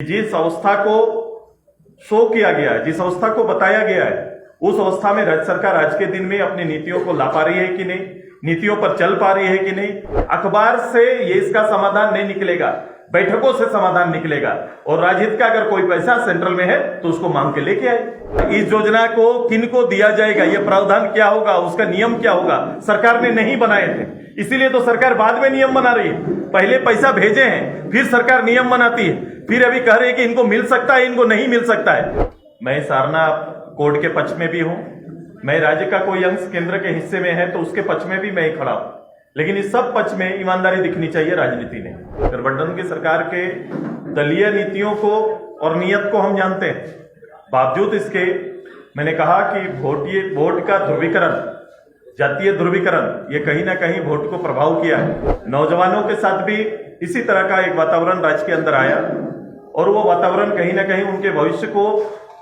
जिस अवस्था को शो किया गया है, जिस अवस्था को बताया गया है, उस अवस्था में राज्य सरकार आज के दिन में अपनी नीतियों को ला पा रही है कि नहीं, नीतियों पर चल पा रही है कि नहीं। अखबार से ये इसका समाधान नहीं निकलेगा, बैठकों से समाधान निकलेगा। और राजहित का अगर कोई पैसा सेंट्रल में है तो उसको मांग के लेके आए। इस योजना को किनको दिया जाएगा, ये प्रावधान क्या होगा, उसका नियम क्या होगा, सरकार ने नहीं बनाए थे, इसीलिए तो सरकार बाद में नियम बना रही है। पहले पैसा भेजे हैं, फिर सरकार नियम बनाती है, फिर अभी कह रही है कि इनको मिल सकता है, इनको नहीं मिल सकता है। मैं सारनाथ कोर्ट के पक्ष में भी हूं, मैं राज्य का कोई अंश केंद्र के हिस्से में है तो उसके पक्ष में भी मैं ही खड़ा हूं, लेकिन इस सब पक्ष में ईमानदारी दिखनी चाहिए राजनीति ने। गठबंधन की सरकार के दलीय नीतियों को और नियत को हम जानते हैं, बावजूद इसके मैंने कहा कि वोट का ध्रुवीकरण, जातीय ध्रुवीकरण, ये कहीं ना कहीं वोट को प्रभाव किया है। नौजवानों के साथ भी इसी तरह का एक वातावरण राज्य के अंदर आया और वो वातावरण कहीं ना कहीं उनके भविष्य को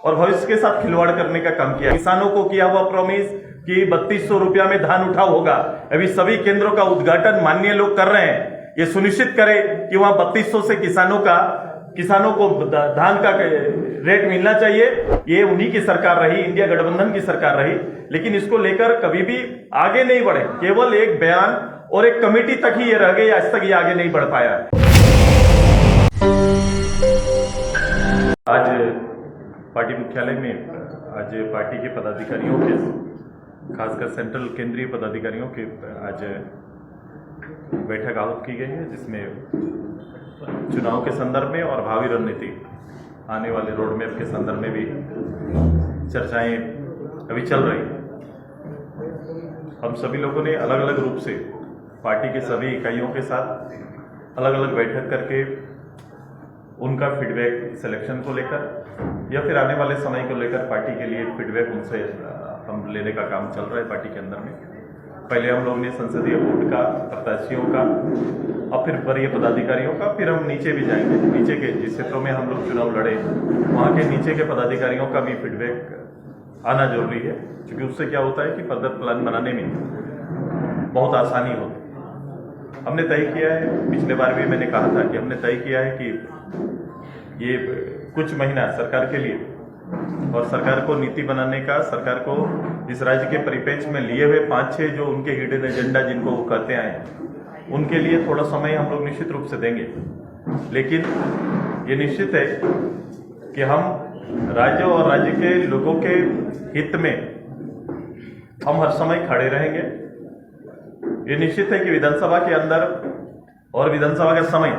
और भविष्य के साथ खिलवाड़ करने का काम किया। किसानों को किया हुआ प्रॉमिस कि 3200 रुपया में धान उठाव होगा, अभी सभी केंद्रों का उद्घाटन माननीय लोग कर रहे हैं। ये सुनिश्चित करें कि वहां 3200 से किसानों को धान का रेट मिलना चाहिए। ये उन्हीं की सरकार रही, इंडिया गठबंधन की सरकार रही, लेकिन इसको लेकर कभी भी आगे नहीं बढ़े। केवल एक बयान और एक कमेटी तक ही ये रह गई, आज तक ये आगे नहीं बढ़ पाया। आज पार्टी मुख्यालय में आज पार्टी के पदाधिकारियों के, खासकर सेंट्रल केंद्रीय पदाधिकारियों की आज बैठक आहूत की गई है, जिसमें चुनाव के संदर्भ में और भावी रणनीति, आने वाले रोड मैप के संदर्भ में भी चर्चाएं अभी चल रही हैं। हम सभी लोगों ने अलग अलग रूप से पार्टी के सभी इकाइयों के साथ अलग अलग बैठक करके उनका फीडबैक सिलेक्शन को लेकर या फिर आने वाले समय को लेकर पार्टी के लिए फीडबैक उनसे हम लेने का काम चल रहा है पार्टी के अंदर में। पहले हम लोग ने संसदीय बोर्ड का, प्रत्याशियों का और फिर वरीय पदाधिकारियों का, फिर हम नीचे भी जाएंगे। नीचे के जिस क्षेत्रों में हम लोग चुनाव लड़े, वहाँ के नीचे के पदाधिकारियों का भी फीडबैक आना जरूरी है, क्योंकि उससे क्या होता है कि फर्दर प्लान बनाने में बहुत आसानी होती है। हमने तय किया है, पिछले बार भी मैंने कहा था कि हमने तय किया है कि ये कुछ महीना सरकार के लिए और सरकार को नीति बनाने का, सरकार को इस राज्य के परिप्रेक्ष्य में लिए हुए 5-6 जो उनके हिडन एजेंडा जिनको वो कहते आए हैं, उनके लिए थोड़ा समय हम लोग निश्चित रूप से देंगे। लेकिन ये निश्चित है कि हम राज्य और राज्य के लोगों के हित में हम हर समय खड़े रहेंगे। ये निश्चित है कि विधानसभा के अंदर और विधानसभा का समय,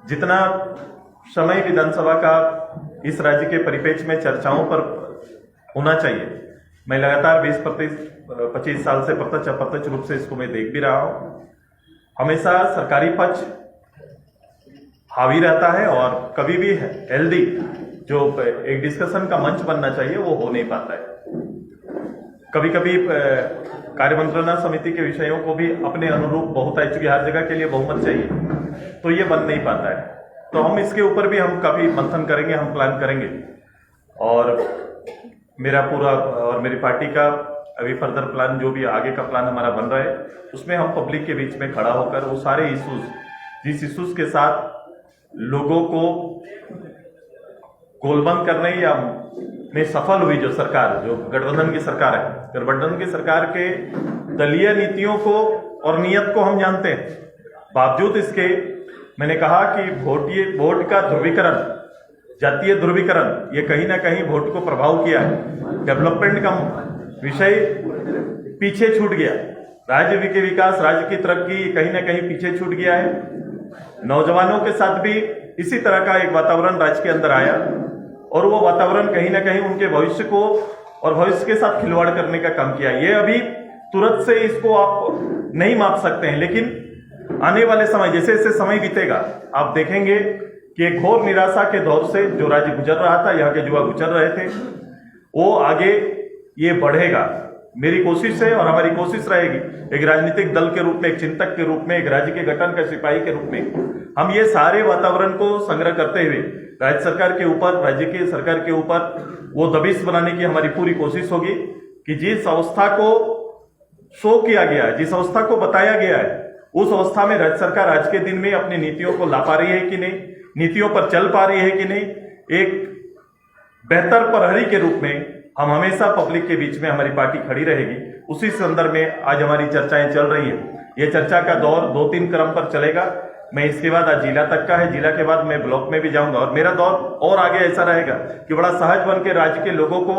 जितना समय विधानसभा का इस राज्य के परिप्रेक्ष्य में चर्चाओं पर होना चाहिए, मैं लगातार 20-25 साल से प्रत्यक्ष अप्रत्यक्ष रूप से इसको मैं देख भी रहा हूं। हमेशा सरकारी पक्ष हावी रहता है और कभी भी हेल्दी जो एक डिस्कशन का मंच बनना चाहिए वो हो नहीं पाता है। कभी कभी कार्यमंत्रणा समिति के विषयों को भी अपने अनुरूप बहुत है, चूंकि हर जगह के लिए बहुमत चाहिए, तो ये बन नहीं पाता है। तो हम इसके ऊपर भी हम काफी मंथन करेंगे, हम प्लान करेंगे। और मेरा पूरा और मेरी पार्टी का अभी फर्दर प्लान, जो भी आगे का प्लान हमारा बन रहा है, उसमें हम पब्लिक के बीच में खड़ा होकर वो सारे इश्यूज, जिस इश्यूज के साथ लोगों को गोलबंद करने या में सफल हुई जो सरकार, जो गठबंधन की सरकार है, गठबंधन की सरकार के दलीय नीतियों को और नियत को हम जानते हैं, बावजूद इसके मैंने कहा कि वोट का ध्रुवीकरण, जातीय ध्रुवीकरण, ये कहीं ना कहीं वोट को प्रभाव किया है। डेवलपमेंट का विषय पीछे छूट गया, राज्य के विकास, राज्य की तरक्की कहीं ना कहीं पीछे छूट गया है। नौजवानों के साथ भी इसी तरह का एक वातावरण राज्य के अंदर आया और वो वातावरण कहीं ना कहीं उनके भविष्य को और भविष्य के साथ खिलवाड़ करने का काम किया। ये अभी तुरंत से इसको आप नहीं माप सकते हैं, लेकिन आने वाले समय, जैसे जैसे समय बीतेगा, आप देखेंगे कि एक घोर निराशा के दौर से जो राज्य गुजर रहा था, यहाँ के युवा गुजर रहे थे, वो आगे ये बढ़ेगा। मेरी कोशिश है और हमारी कोशिश रहेगी, एक राजनीतिक दल के रूप में, एक चिंतक के रूप में, एक राज्य के गठन का सिपाही के रूप में, हम ये सारे वातावरण को संग्रह करते हुए राज्य सरकार के ऊपर, राज्य की सरकार के ऊपर वो दबिश बनाने की हमारी पूरी कोशिश होगी कि जिस अवस्था को शो किया गया है, जिस अवस्था को बताया गया है, उस अवस्था में राज्य सरकार आज के दिन में अपनी नीतियों को ला पा रही है कि नहीं, नीतियों पर चल पा रही है कि नहीं, एक बेहतर प्रहरी के रूप में हम हमेशा पब्लिक के बीच में हमारी पार्टी खड़ी रहेगी। उसी संदर्भ में आज हमारी चर्चाएं चल रही है। ये चर्चा का दौर 2-3 क्रम पर चलेगा। मैं इसके बाद आज जिला तक का है, जिला के बाद मैं ब्लॉक में भी जाऊंगा और मेरा दौर और आगे ऐसा रहेगा कि बड़ा सहज बन के राज्य के लोगों को,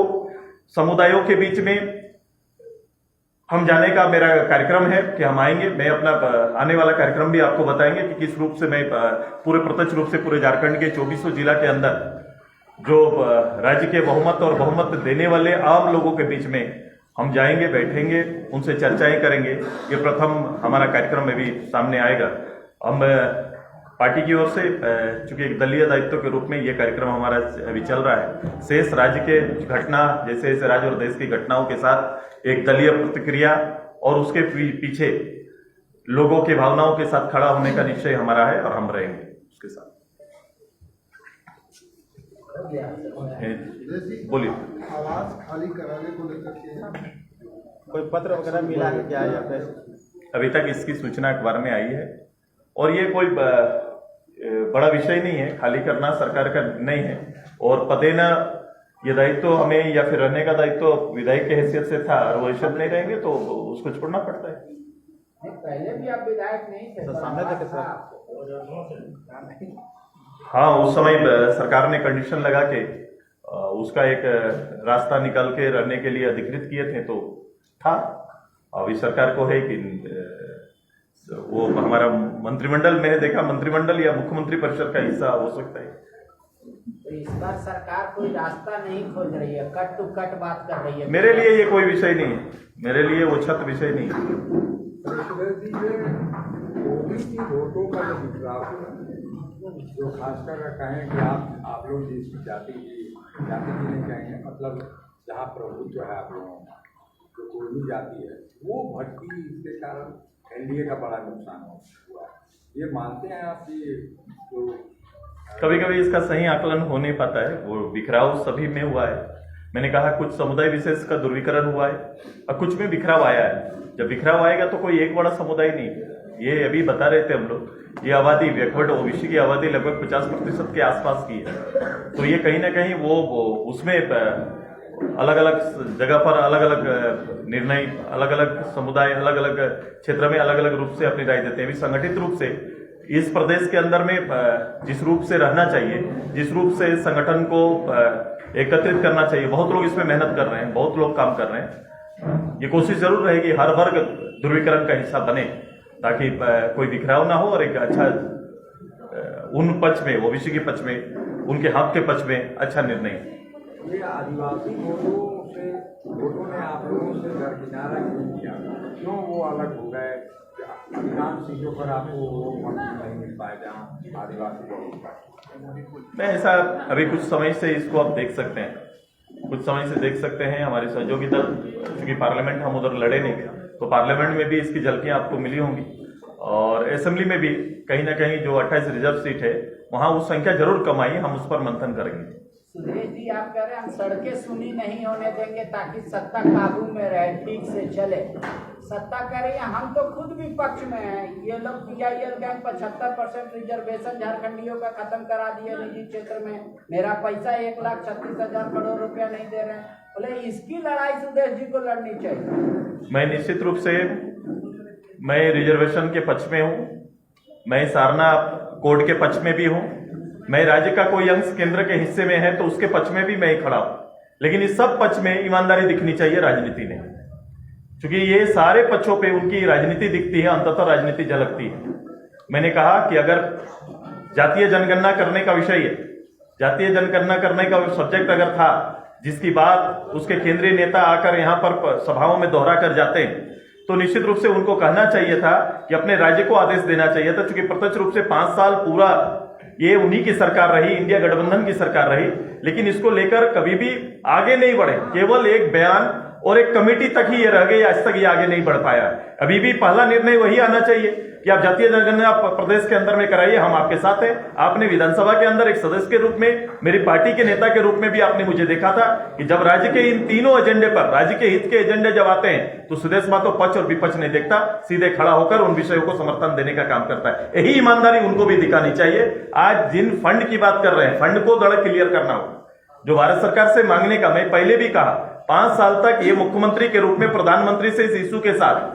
समुदायों के बीच में हम जाने का मेरा कार्यक्रम है कि हम आएंगे। मैं अपना आने वाला कार्यक्रम भी आपको बताएंगे कि किस रूप से मैं पूरे प्रत्यक्ष रूप से पूरे झारखंड के 2400 जिला के अंदर जो राज्य के बहुमत और बहुमत देने वाले आम लोगों के बीच में हम जाएंगे, बैठेंगे, उनसे चर्चाएं करेंगे। ये प्रथम हमारा कार्यक्रम में भी सामने आएगा। हम पार्टी की ओर से चूंकि एक दलीय दायित्व के रूप में ये कार्यक्रम हमारा अभी चल रहा है, शेष राज्य के घटना, जैसे जैसे राज्य और देश की घटनाओं के साथ एक दलीय प्रतिक्रिया और उसके पीछे लोगों की भावनाओं के साथ खड़ा होने का निश्चय हमारा है और हम रहेंगे उसके साथ। बोलिए। आवास खाली कराने को लेकर कोई पत्र वगैरह मिला है क्या? अभी तक इसकी सूचना अखबार में आई है और ये कोई बड़ा विषय नहीं है। खाली करना सरकार का नहीं है और पदेन ये दायित्व हमें या फिर रहने का दायित्व विधायक के हैसियत से था और वो हैसियत नहीं रहेंगे तो उसको छोड़ना पड़ता है। पहले भी आप विधायक नहीं थे, सामने देखे सर। हाँ, उस समय सरकार ने कंडीशन लगा के उसका एक रास्ता निकाल के रहने के लिए अधिकृत किए थे तो था। अभी सरकार को है कि वो हमारा मंत्रिमंडल, मैंने देखा मंत्रिमंडल या मुख्यमंत्री परिषद का हिस्सा हो सकता है। तो इस बार सरकार कोई रास्ता नहीं खोज रही है, कट टू कट बात कर रही है। मेरे लिए ये कोई विषय नहीं है, मेरे लिए वो छत विषय नहीं है। ओबीसी वोटों का जो बिखराव है, जो खासकर कहें कि आप लोग जिस जाति की नहीं कहेंगे, मतलब जहाँ प्रभुत्व है आप लोगों का, जो कोई भी जाति है वो भटकी, इसके कारण एनडीए का बड़ा नुकसान हुआ है। ये मानते हैं आप कि जो कभी कभी इसका सही आकलन हो नहीं पाता है, वो बिखराव सभी में हुआ है। मैंने कहा कुछ समुदाय विशेष का ध्रुवीकरण हुआ है और कुछ में बिखराव आया है। जब बिखराव आएगा तो कोई एक बड़ा समुदाय नहीं, ये अभी बता रहे थे हम लोग, ये आबादी बैकवर्ड ओबीसी की आबादी लगभग 50% के आसपास की है। तो ये कहीं ना कहीं वो उसमें अलग अलग जगह पर अलग अलग निर्णय, अलग अलग समुदाय अलग अलग क्षेत्र में अलग अलग रूप से अपनी राय देते हैं। अभी संगठित रूप से इस प्रदेश के अंदर में जिस रूप से रहना चाहिए, जिस रूप से संगठन को एकत्रित करना चाहिए, बहुत लोग इसमें मेहनत कर रहे हैं, बहुत लोग काम कर रहे हैं। ये कोशिश जरूर रहेगी हर वर्ग ध्रुवीकरण का हिस्सा बने ताकि कोई बिखराव ना हो और एक अच्छा उन पक्ष में, ओबीसी के पक्ष में, उनके हक के पक्ष में अच्छा निर्णय। ये आदिवासी वोटों ने आप लोगों से दरकिनारा क्यों किया? क्यों वो अलग हो गए? अधिकांश सीटों पर आपको वो मत नहीं मिल पाए जहाँ आदिवासी लोग। मैं ऐसा अभी कुछ समय से इसको आप देख सकते हैं, कुछ समय से देख सकते हैं हमारे सहयोगी दल, क्योंकि पार्लियामेंट हम उधर लड़े नहीं तो पार्लियामेंट में भी इसकी झलकियां आपको मिली होंगी और असेंबली में भी कहीं ना कहीं जो 28 रिजर्व सीट है वहां उस संख्या जरूर कम आई, हम उस पर मंथन करेंगे। सुरेश जी, आप कह रहे हैं हम सड़कें सुनी नहीं होने देंगे ताकि सत्ता काबू में रहे, ठीक से चले। सत्ता करें, हम तो खुद भी पक्ष में हैं। ये लोग PIL गैंग 75% रिजर्वेशन झारखंडियों का खत्म करा दिए निजी क्षेत्र में। मेरा पैसा 1,36,000 करोड़ रुपया नहीं दे रहे हैं। बोले इसकी लड़ाई सुरेश जी को लड़नी चाहिए। मैं निश्चित रूप से मैं रिजर्वेशन के पक्ष में हूं, मैं सारना कोड के पक्ष में भी हूं, मैं राज्य का कोई अंश केंद्र के हिस्से में है तो उसके पक्ष में भी मैं ही खड़ा हूं। लेकिन इस सब पक्ष में ईमानदारी दिखनी चाहिए राजनीति ने, क्योंकि ये सारे पक्षों पे उनकी राजनीति दिखती है, अंततः राजनीति झलकती है। मैंने कहा कि अगर जातीय जनगणना करने का विषय है, जातीय जनगणना करने का सब्जेक्ट अगर था जिसकी बात उसके केंद्रीय नेता आकर यहाँ पर सभाओं में दोहरा कर जाते हैं तो निश्चित रूप से उनको कहना चाहिए था कि अपने राज्य को आदेश देना चाहिए था। क्योंकि प्रत्यक्ष रूप से 5 साल पूरा ये उन्हीं की सरकार रही, इंडिया गठबंधन की सरकार रही, लेकिन इसको लेकर कभी भी आगे नहीं बढ़े। केवल एक बयान और एक कमेटी तक ही ये रह गई, आज तक ये आगे नहीं बढ़ पाया। अभी भी पहला निर्णय वही आना चाहिए कि आप जातीय जनगणना प्रदेश के अंदर में कराइए, हम आपके साथ हैं। आपने विधानसभा के अंदर एक सदस्य के रूप में, मेरी पार्टी के नेता के रूप में भी आपने मुझे देखा था कि जब राज्य के इन तीनों एजेंडे पर, राज्य के हित के एजेंडे जब आते हैं तो सुदेश महतो पक्ष और विपक्ष नहीं देखता, सीधे खड़ा होकर उन विषयों को समर्थन देने का काम करता है। यही ईमानदारी उनको भी दिखानी चाहिए। आज जिन फंड की बात कर रहे हैं, फंड को दड़ क्लियर करना होगा, जो भारत सरकार से मांगने का, मैं पहले भी कहा 5 साल तक ये मुख्यमंत्री के रूप में प्रधानमंत्री से इस इशू के साथ,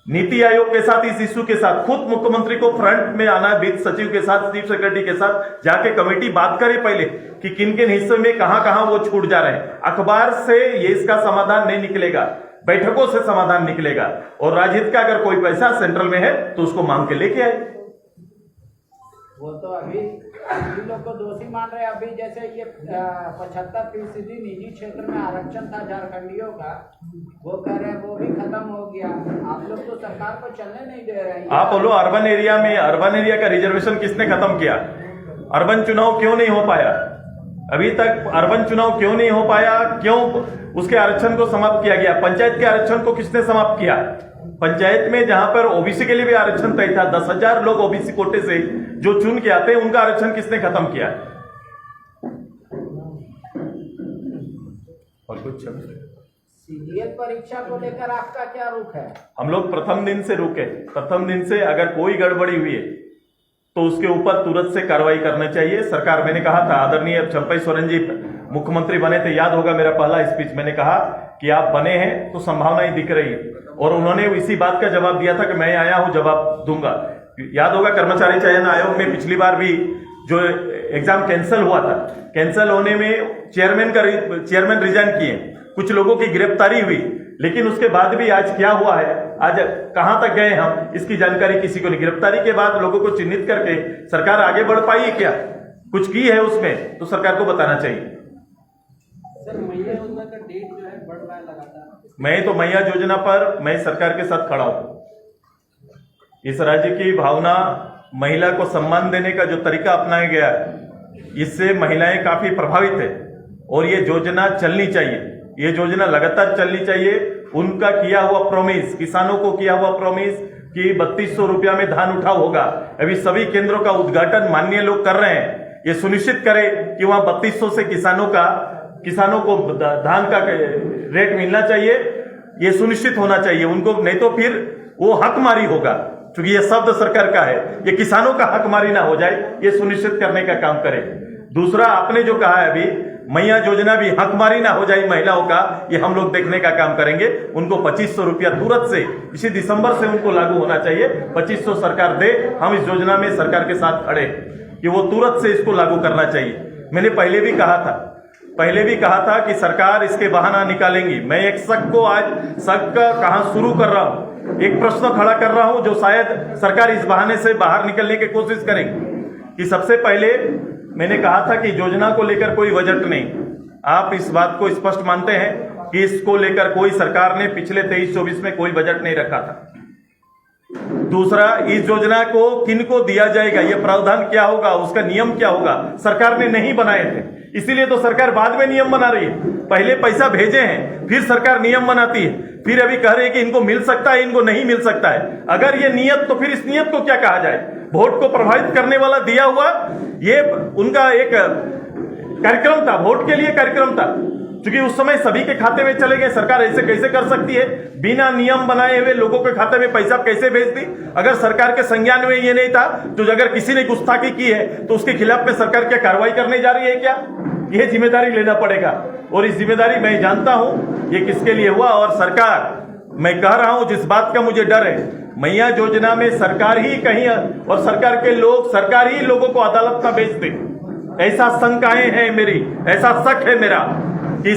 नीति आयोग के साथ, इस इशू के साथ, खुद मुख्यमंत्री को फ्रंट में आना, वित्त सचिव के साथ, चीफ सेक्रेटरी के साथ जाके कमेटी बात करे पहले कि किन किन हिस्सों में कहां वो छूट जा रहे हैं। अखबार से ये इसका समाधान नहीं निकलेगा, बैठकों से समाधान निकलेगा। और राज्यहित का अगर कोई पैसा सेंट्रल में है तो उसको मांग के लेके आए। वो तो अभी लोग को दोषी मान रहे हैं। अभी जैसे ये 75% निजी क्षेत्र में आरक्षण था झारखंडियों का, वो कह रहे हैं वो भी खत्म हो गया। आप लोग तो सरकार को चलने नहीं दे रहे हैं। आप बोलो अर्बन एरिया में, अर्बन एरिया का रिजर्वेशन किसने खत्म किया? अर्बन चुनाव क्यों नहीं हो पाया? अभी तक अर्बन चुनाव क्यों नहीं हो पाया? क्यों उसके आरक्षण को समाप्त किया गया? पंचायत के आरक्षण को किसने समाप्त किया? पंचायत में जहां पर ओबीसी के लिए भी आरक्षण तय था, 10,000 लोग ओबीसी कोटे से जो चुन के आते हैं, उनका आरक्षण किसने खत्म किया? और कुछ सीजीएल परीक्षा को लेकर आपका क्या रुख है? हम लोग प्रथम दिन से रुके। प्रथम दिन से अगर कोई गड़बड़ी हुई है तो उसके ऊपर तुरंत से कार्रवाई करना चाहिए। सरकार, मैंने कहा था, आदरणीय चंपई सोरेन जी मुख्यमंत्री बने थे, याद होगा मेरा पहला स्पीच, मैंने कहा कि आप बने हैं तो संभावनाएं दिख रही है, और उन्होंने इसी बात का जवाब दिया था कि मैं आया हूं, जवाब दूंगा। याद होगा कर्मचारी चयन आयोग में पिछली बार भी जो एग्जाम कैंसिल हुआ था, कैंसिल होने में चेयरमैन रिजाइन किए, कुछ लोगों की गिरफ्तारी हुई, लेकिन उसके बाद भी आज क्या हुआ है, आज कहां तक गए हम, इसकी जानकारी किसी को नहीं। गिरफ्तारी के बाद लोगों को चिन्हित करके सरकार आगे बढ़ पाई है क्या? कुछ की है उसमें तो सरकार को बताना चाहिए। सर, मैया योजना का डेट जो है बढ़ रहा है लगातार। मैं तो मैया योजना पर मैं सरकार के साथ खड़ा हूं। इस राज्य की भावना, महिला को सम्मान देने का जो तरीका अपनाया गया है, इससे महिलाएं काफी प्रभावित है और ये योजना चलनी चाहिए, ये योजना लगातार चलनी चाहिए। उनका किया हुआ प्रॉमिस, किसानों को किया हुआ प्रॉमिस कि 3200 रुपया में धान उठाव होगा, अभी सभी केंद्रों का उद्घाटन माननीय लोग कर रहे हैं। ये सुनिश्चित करें कि वहां 3200 से किसानों को धान का रेट मिलना चाहिए, ये सुनिश्चित होना चाहिए उनको, नहीं तो फिर वो हकमारी होगा। क्योंकि ये शब्द सरकार का है, ये किसानों का हकमारी ना हो जाए, ये सुनिश्चित करने का काम करें। दूसरा, आपने जो कहा है अभी, मैया योजना भी हकमारी ना हो जाए महिलाओं का, ये हम लोग देखने का काम करेंगे। उनको 2500 रुपया तुरंत से, इसी दिसंबर से उनको लागू होना चाहिए। 2500 सरकार दे, हम इस योजना में सरकार के साथ खड़े कि वो तुरंत से इसको लागू करना चाहिए। मैंने पहले भी कहा था कि सरकार इसके बहाना निकालेंगी। मैं एक शक का कहां शुरू कर रहा हूं, एक प्रश्न खड़ा कर रहा हूं जो शायद सरकार इस बहाने से बाहर निकलने की कोशिश करेंगी। कि सबसे पहले मैंने कहा था कि योजना को लेकर कोई बजट नहीं, आप इस बात को स्पष्ट मानते हैं कि इसको लेकर कोई सरकार ने पिछले 23-24 में कोई बजट नहीं रखा था। दूसरा, इस योजना को किनको दिया जाएगा, यह प्रावधान क्या होगा, उसका नियम क्या होगा, सरकार ने नहीं बनाए थे, इसीलिए तो सरकार बाद में नियम बना रही है। पहले पैसा भेजे हैं, फिर सरकार नियम बनाती है, फिर अभी कह रही है कि इनको मिल सकता है, इनको नहीं मिल सकता है। अगर ये नियत, तो फिर इस नियत को क्या कहा जाए? वोट को प्रभावित करने वाला दिया हुआ ये उनका एक कार्यक्रम था, वोट के लिए कार्यक्रम था, क्योंकि उस समय सभी के खाते में चले गए। सरकार ऐसे कैसे कर सकती है? बिना नियम बनाए हुए लोगों के खाते में पैसा कैसे भेज दी? अगर सरकार के संज्ञान में ये नहीं था, तो अगर किसी ने गुस्ताखी की है तो उसके खिलाफ में सरकार क्या कार्रवाई करने जा रही है क्या? यह जिम्मेदारी लेना पड़ेगा, और इस जिम्मेदारी मैं जानता हूं ये किसके लिए हुआ। और सरकार, मैं कह रहा हूं, जिस बात का मुझे डर है, मैया योजना में सरकार ही कहीं, और सरकार के लोग, सरकार ही लोगों को अदालत में भेज दे, ऐसा शंकाएं हैं मेरी, ऐसा शक है मेरा कि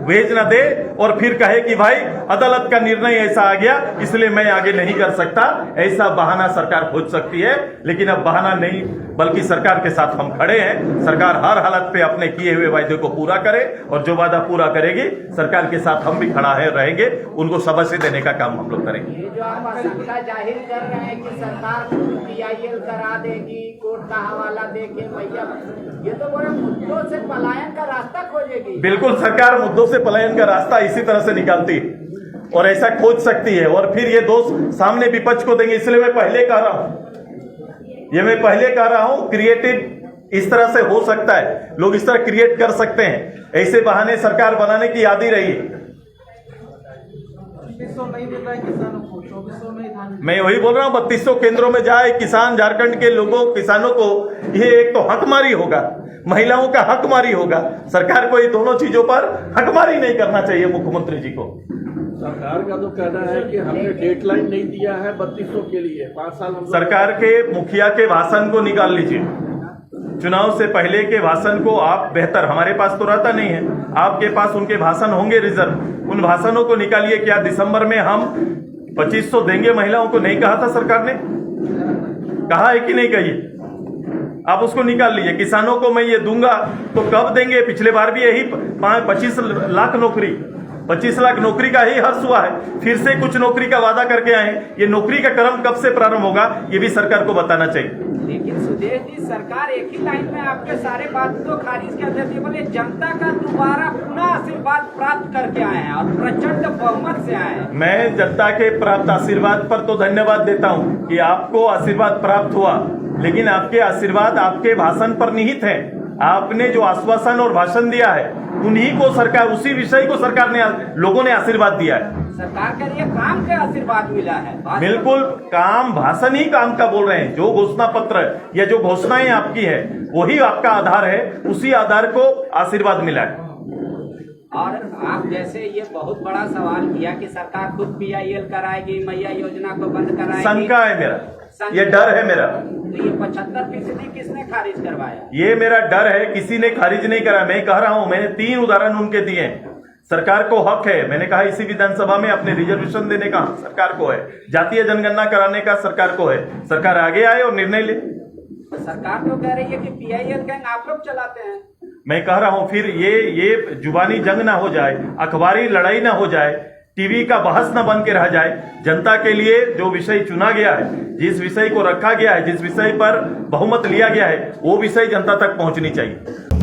भेज न दे और फिर कहे कि भाई अदालत का निर्णय ऐसा आ गया इसलिए मैं आगे नहीं कर सकता। ऐसा बहाना सरकार खोज सकती है, लेकिन अब बहाना नहीं, बल्कि सरकार के साथ हम खड़े हैं। सरकार हर हालत पे अपने किए हुए वायदे को पूरा करे, और जो वादा पूरा करेगी सरकार के साथ हम भी खड़ा है रहेंगे, उनको शाबाशी देने का काम हम लोग करेंगे। ये जो आप आशंका जाहिर कर रहे हैं कि सरकार PIL करा देगी, कोर्ट का हवाला देके मैया, ये तो बड़े मुद्दों से पलायन का रास्ता खोजेगी। बिल्कुल, सरकार मुद्दों से पलायन का रास्ता इसी तरह से निकालती है। और ऐसा खोज सकती है और फिर ये दोष सामने विपक्ष को देंगे। इसलिए मैं पहले कह रहा हूं क्रिएटिव इस तरह से हो सकता है, लोग इस तरह क्रिएट कर सकते हैं, ऐसे बहाने सरकार बनाने की आदी रही है। 2400 नहीं मिल रहा है किसानों को, 2400 नहीं धान। मैं वही बोल रहा हूँ 3200 केंद्रों में जाए किसान, झारखंड के लोगों किसानों को ये एक तो हकमारी होगा, महिलाओं का हकमारी होगा। सरकार को ये दोनों चीजों पर हकमारी नहीं करना चाहिए मुख्यमंत्री जी को। सरकार का तो कहना है कि हमने डेडलाइन नहीं दिया है 3200 के लिए, 5 साल हम सरकार के मुखिया के भाषण को निकाल लीजिए, चुनाव से पहले के भाषण को आप बेहतर, हमारे पास तो रहता नहीं है, आपके पास उनके भाषण होंगे रिजर्व, उन भाषणों को निकालिए। क्या दिसंबर में हम 2500 देंगे महिलाओं को? नहीं कहा था सरकार ने? कहा है कि नहीं? कहिए, आप उसको निकाल लीजिए। किसानों को मैं ये दूंगा तो कब देंगे? पिछले बार भी यही 25 लाख नौकरी, 25 लाख नौकरी का ही हर्ष हुआ है, फिर से कुछ नौकरी का वादा करके आए। ये नौकरी का क्रम कब से प्रारंभ होगा ये भी सरकार को बताना चाहिए। लेकिन सुदेश जी, सरकार एक ही लाइन में आपके सारे बात तो खारिज कर देती है, बोले जनता का दोबारा पुनः आशीर्वाद प्राप्त करके आए हैं और प्रचंड बहुमत से आए हैं। मैं जनता के प्राप्त आशीर्वाद पर तो धन्यवाद देता हूं कि आपको आशीर्वाद प्राप्त हुआ, लेकिन आपके आशीर्वाद आपके भाषण पर निहित है। आपने जो आश्वासन और भाषण दिया है उन्हीं को सरकार, उसी विषय को सरकार ने, लोगों ने आशीर्वाद दिया है। सरकार के लिए काम का आशीर्वाद मिला है। बिल्कुल, काम, भाषण ही काम का बोल रहे हैं। जो घोषणा पत्र या जो घोषणाएं आपकी है वही आपका आधार है, उसी आधार को आशीर्वाद मिला है। और आप जैसे ये बहुत बड़ा सवाल किया कि सरकार खुद PIL कराएगी, मैया योजना को बंद कराएगी, शंका है मेरा, ये डर है मेरा। तो ये 75% किसने खारिज करवाया? ये मेरा डर है, किसी ने खारिज नहीं करा। मैं कह रहा हूं, मैंने 3 उदाहरण उनके दिए हैं। सरकार को हक है, मैंने कहा इसी विधानसभा में अपने रिजर्वेशन देने का सरकार को है, जातीय जनगणना कराने का सरकार को है। सरकार आगे आए और निर्णय ले। सरकार तो कह रही है कि PIL गैंग आप लोग चलाते हैं। मैं कह रहा हूं फिर ये जुबानी जंग ना हो जाए, अखबारी लड़ाई ना हो जाए, टीवी का बहस न बन के रह जाए। जनता के लिए जो विषय चुना गया है, जिस विषय को रखा गया है, जिस विषय पर बहुमत लिया गया है, वो विषय जनता तक पहुंचनी चाहिए।